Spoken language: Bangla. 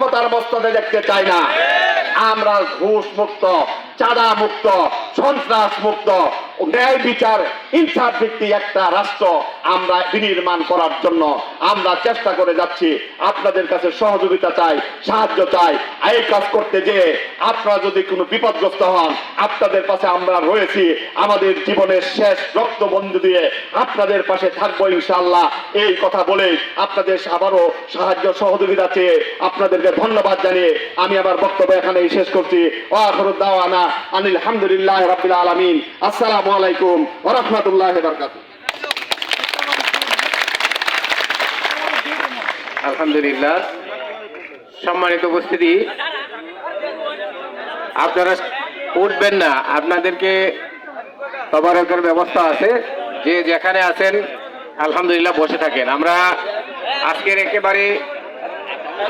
ক্ষমতার মস্তদে দেখতে চাই না। আমরা ঘুষ মুক্ত, চাঁদা মুক্ত, সন্ত্রাস মুক্ত, ন্যায় বিচার, ইনসাফ ভিত্তিক একটা রাষ্ট্র আমরা বিনির্মাণ করার জন্য আমরা চেষ্টা করে যাচ্ছি। আপনাদের কাছে সহযোগিতা চাই, সাহায্য চাই। এই কাজ করতে যে আপনারা যদি কোনো বিপদগ্রস্ত হন, আপনাদের পাশে আমরা রয়েছি। আমাদের জীবনের শেষ রক্তবন্ধু দিয়ে আপনাদের পাশে থাকবো ইনশাআল্লাহ। এই কথা বলে আপনাদের আবারও সাহায্য সহযোগিতা চেয়ে আপনাদেরকে ধন্যবাদ জানিয়ে আমি আমার বক্তব্য এখানেই শেষ করছি। ওয়া আখিরু দাওয়ানা আনিল হামদুলিল্লাহি রাব্বিল আলামিন। আসসালামু আলাইকুম ওয়া রাহমাতুল্লাহি ওয়া বারাকাতুহু। আলহামদুলিল্লাহ। সম্মানিত উপস্থিতি, আপনারা উঠবেন না, আপনাদেরকে তদারকের ব্যবস্থা আছে। যে যেখানে আছেন আলহামদুলিল্লাহ বসে থাকেন। আমরা আজকের একেবারে